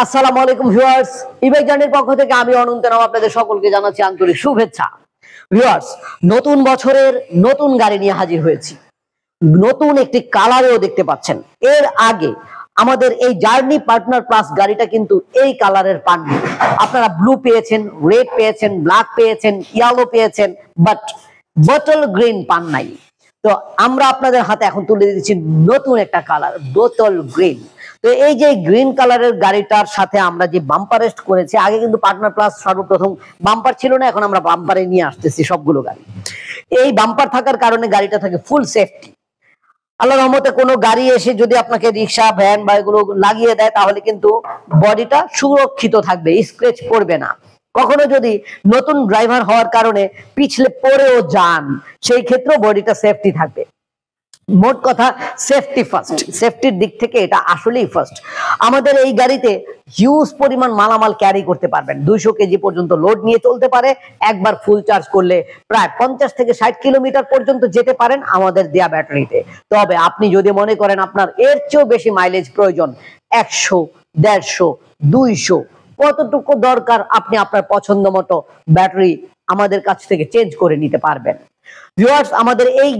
আসসালামু আলাইকুম viewers, e-bike জার্নির পক্ষ থেকে আমি অনন্ত নাম আপনাদের সকলকে জানাচ্ছি আন্তরিক শুভেচ্ছা। ভিউয়ার্স, নতুন বছরের নতুন গাড়ি নিয়ে হাজির হয়েছি। নতুন একটি কালারেও দেখতে পাচ্ছেন। এর আগে আমাদের এই জার্নি পার্টনার প্লাস গাড়িটা কিন্তু এই কালারের পাননি। আপনারা ব্লু পেয়েছেন, রেড পেয়েছেন, ব্ল্যাক পেয়েছেন, ইয়েলো পেয়েছেন, বাট বটল গ্রিন পান নাই। তো আমরা আপনাদের হাতে এখন তুলে দিচ্ছি নতুন একটা কালার, বোতল গ্রিন। তো এই যে গ্রিন কালারের গাড়িটার সাথে আমরা যে বাম্পার রেস্ট করেছি, আগে কিন্তু পার্টনার প্লাস সর্বপ্রথম বাম্পার ছিল না, এখন আমরা বাম্পারে নিয়ে আসতেছি সবগুলো গাড়ি। এই বাম্পার থাকার কারণে গাড়িটা থাকে ফুল সেফটি। আল্লাহর রহমতে কোনো গাড়ি এসে যদি আপনাকে রিক্সা ভ্যান বা এগুলো লাগিয়ে দেয় তাহলে কিন্তু বডিটা সুরক্ষিত থাকবে, স্ক্র্যাচ পড়বে না। কখনো যদি নতুন ড্রাইভার হওয়ার কারণে পিছলে পড়েও যান, সেই ক্ষেত্রেও বডিটা সেফটি থাকবে। মোট কথা সেফটি ফার্স্ট, সেফটির দিক থেকে এটা আসলেই ফার্স্ট। আমাদের এই গাড়িতে হিউজ পরিমাণ মালামাল ক্যারি করতে পারবেন, 200 কেজি পর্যন্ত লোড নিয়ে চলতে পারে। একবার ফুল চার্জ করলে প্রায় 50 থেকে 60 কিলোমিটার পর্যন্ত যেতে পারেন আমাদের দেয়া ব্যাটারিতে। তবে আপনি যদি মনে করেন আপনার এর চেয়েও বেশি মাইলেজ প্রয়োজন, 100, 150, 200 কতটুকু দরকার আপনি আপনার পছন্দ মতো ব্যাটারি আমাদের কাছ থেকে চেঞ্জ করে নিতে পারবেন। ভিউয়ার্স, আমাদের এই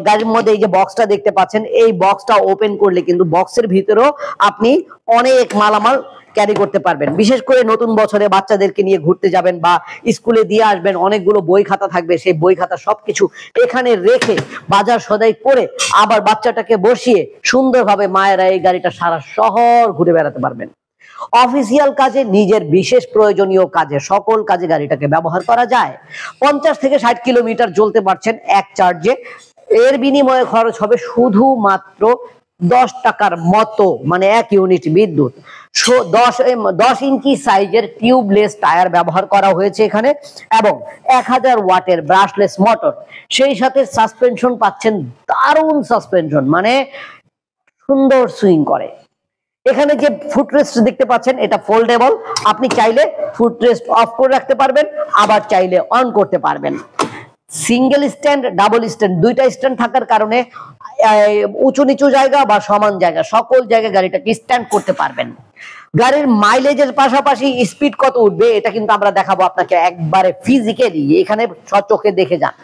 গাড়ির মধ্যে এই যে বক্সটা দেখতে পাচ্ছেন, এই বক্সটা ওপেন করলে কিন্তু বক্সের ভিতরেও আপনি অনেক মালামাল ক্যারি করতে পারবেন। বিশেষ করে নতুন বছরে বাচ্চাদেরকে নিয়ে ঘুরতে যাবেন বা স্কুলে দিয়ে আসবেন, অনেকগুলো বই খাতা থাকবে, সেই বই খাতা সবকিছু এখানে রেখে বাজার সদাই করে আবার বাচ্চাটাকে বসিয়ে সুন্দরভাবে মায়েরা এই গাড়িটা সারা শহর ঘুরে বেড়াতে পারবেন। অফিসিয়াল কাজে, নিজের বিশেষ প্রয়োজনীয় কাজে, সকল কাজে গাড়িটাকে ব্যবহার করা যায়। 50 থেকে 60 কিলোমিটার চলতে পারছেন এক চার্জে। এর বিনিময়ে খরচ হবে শুধুমাত্র 10 টাকার মতো, মানে 1 ইউনিট বিদ্যুৎ। 10 ইঞ্চি সাইজের টিউবলেস টায়ার ব্যবহার করা হয়েছে এখানে, এবং 1000 ওয়াটের ব্রাশলেস মোটর। সেই সাথে সাসপেনশন পাচ্ছেন দারুণ সাসপেনশন, মানে সুন্দর সুইং করে। এখানে যে ফুটরেস্ট দেখতে পাচ্ছেন এটা ফোল্ডেবল, আপনি চাইলে ফুটরেস্ট অফ করে রাখতে পারবেন, আবার চাইলে অন করতে পারবেন। সিঙ্গেল স্ট্যান্ড, ডাবল স্ট্যান্ড, দুইটা স্ট্যান্ড থাকার কারণে উঁচু নিচু জায়গা বা সমান জায়গা সকল জায়গায় গাড়িটাকে স্ট্যান্ড করতে পারবেন। গাড়ির মাইলেজের পাশাপাশি স্পিড কত উঠবে এটা কিন্তু আমরা দেখাবো আপনাকে একবারে ফিজিক্যালি, এখানে চোখে দেখে যান।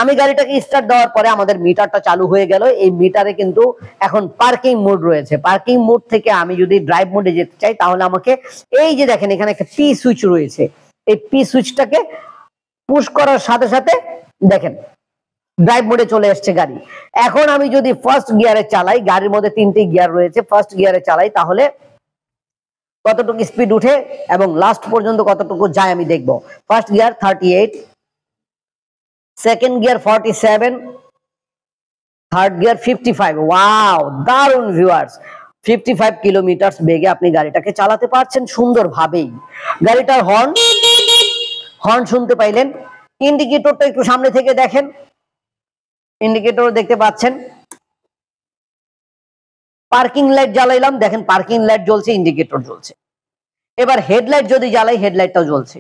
আমি গাড়িটাকে স্টার্ট দেওয়ার পরে আমাদের মিটারটা চালু হয়ে গেল। এই মিটারে কিন্তু এখন পার্কিং মোড রয়েছে। পার্কিং মোড থেকে আমি যদি ড্রাইভ মোডে যেতে চাই তাহলে আমাকে এই যে দেখেন এখানে একটা পি সুইচ রয়েছে, এই পি সুইচটাকে পুশ করার সাথে সাথে দেখেন ড্রাইভ মোডে চলে আসছে গাড়ি। এখন আমি যদি ফার্স্ট গিয়ারে চালাই, গাড়ির মধ্যে 3টি গিয়ার রয়েছে, ফার্স্ট গিয়ারে চালাই তাহলে কতটুকু স্পিড উঠে এবং লাস্ট পর্যন্ত কতটুকু যায় আমি দেখবো। First gear 38, second gear 47, third gear 55। Wow, দারুণ ভিউয়ার্স, 55 কিলোমিটার বেগে আপনি গাড়িটাকে চালাতে পারছেন সুন্দরভাবেই। গাড়িটার হর্ন শুনতে পাইলেন। ইন্ডিকেটরটা একটু সামনে থেকে দেখেন, ইন্ডিকেটর দেখতে পাচ্ছেন। পার্কিং লাইট জ্বালাইলাম, দেখেন পার্কিং লাইট জ্বলছে, ইন্ডিকেটর জ্বলছে। এবার হেডলাইট যদি জ্বালাই, হেডলাইটটাও জ্বলছে।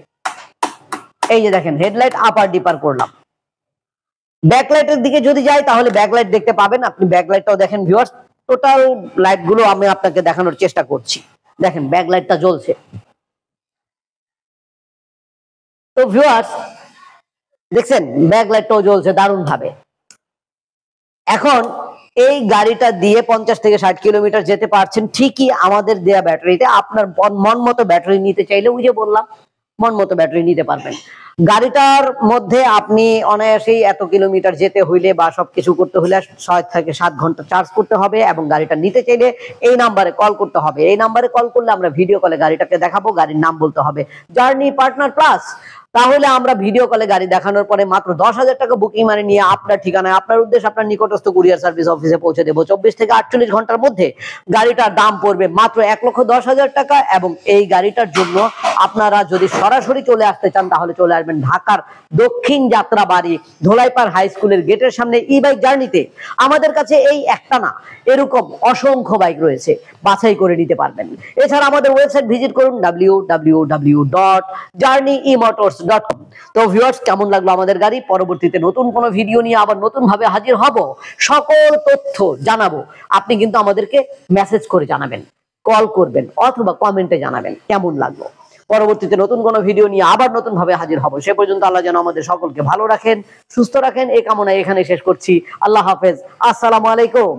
এই যে দেখেন হেডলাইট আপার ডিপার করলাম। ব্যাকলাইটের দিকে যদি যাই তাহলে ব্যাকলাইট দেখতে পাবেন, আপনি ব্যাকলাইটটাও দেখেন ভিউয়ার্স। টোটাল লাইট গুলো আমি আপনাকে দেখানোর চেষ্টা করছি। দেখেন ব্যাকলাইটটা জ্বলছে। তো ভিউয়ার্স দেখছেন ব্যাকলাইটটাও জ্বলছে দারুণ ভাবে। এখন এই গাড়িটা দিয়ে 50 থেকে 60 কিলোমিটার যেতে পারছেন ঠিকই আমাদের দেয়া ব্যাটারিতে। আপনার মন মতো ব্যাটারি নিতে চাইলে ওই যে বললাম মন মতো ব্যাটারি নিতে পারবেন। গাড়িটার মধ্যে আপনি অনায়াসেই এত কিলোমিটার যেতে হইলে বা সবকিছু করতে হলে 6 থেকে 7 ঘন্টা চার্জ করতে হবে, এবং গাড়িটা নিতে চাইলে এই নাম্বারে কল করতে হবে। এই নাম্বারে কল করলে আমরা ভিডিও কলে গাড়িটাকে দেখাবো। গাড়ির নাম বলতে হবে জার্নি পার্টনার প্লাস। তাহলে আমরা ভিডিও কলে গাড়ি দেখানোর পরে মাত্র 10,000 টাকা বুকিং মানি নিয়ে আপনার ঠিকানায়, আপনার উদ্দেশ্যে, আপনার নিকটস্থ কুরিয়ার সার্ভিস অফিসে পৌঁছে দেবো। 24 থেকে 48 ঘন্টার মধ্যে গাড়িটার দাম পড়বে মাত্র 1,10,000 টাকা। এবং এই গাড়িটার জন্য আপনারা যদি সরাসরি চলে আসতে চান তাহলে চলে আসবেন ঢাকার দক্ষিণ যাত্রাবাড়ি ধোলাইপাড় হাই স্কুলের গেটের সামনে ইবাইক জার্নিতে। আমাদের কাছে এই একটা না, এরকম অসংখ্য বাইক রয়েছে, বাছাই করে নিতে পারবেন। এছাড়া আমাদের ওয়েবসাইট ভিজিট করুন www.journeymotors.com। তো ভিউয়ার্স, কেমন লাগলো আমাদের গাড়ি? পরবর্তীতে নতুন কোনো ভিডিও নিয়ে আবার নতুন ভাবে হাজির হব, সকল তথ্য জানাবো। আপনি কিন্তু আমাদেরকে মেসেজ করে জানাবেন। কল করবেন অথবা কমেন্টে জানাবেন কেমন লাগলো। পরবর্তীতে নতুন কোনো ভিডিও নিয়ে আবার নতুন ভাবে হাজির হব। সে পর্যন্ত আল্লাহ যেন আমাদের সকলকে ভালো রাখেন, সুস্থ রাখেন, এই কামনা এখানে শেষ করছি। আল্লাহ হাফেজ, আসসালামু আলাইকুম।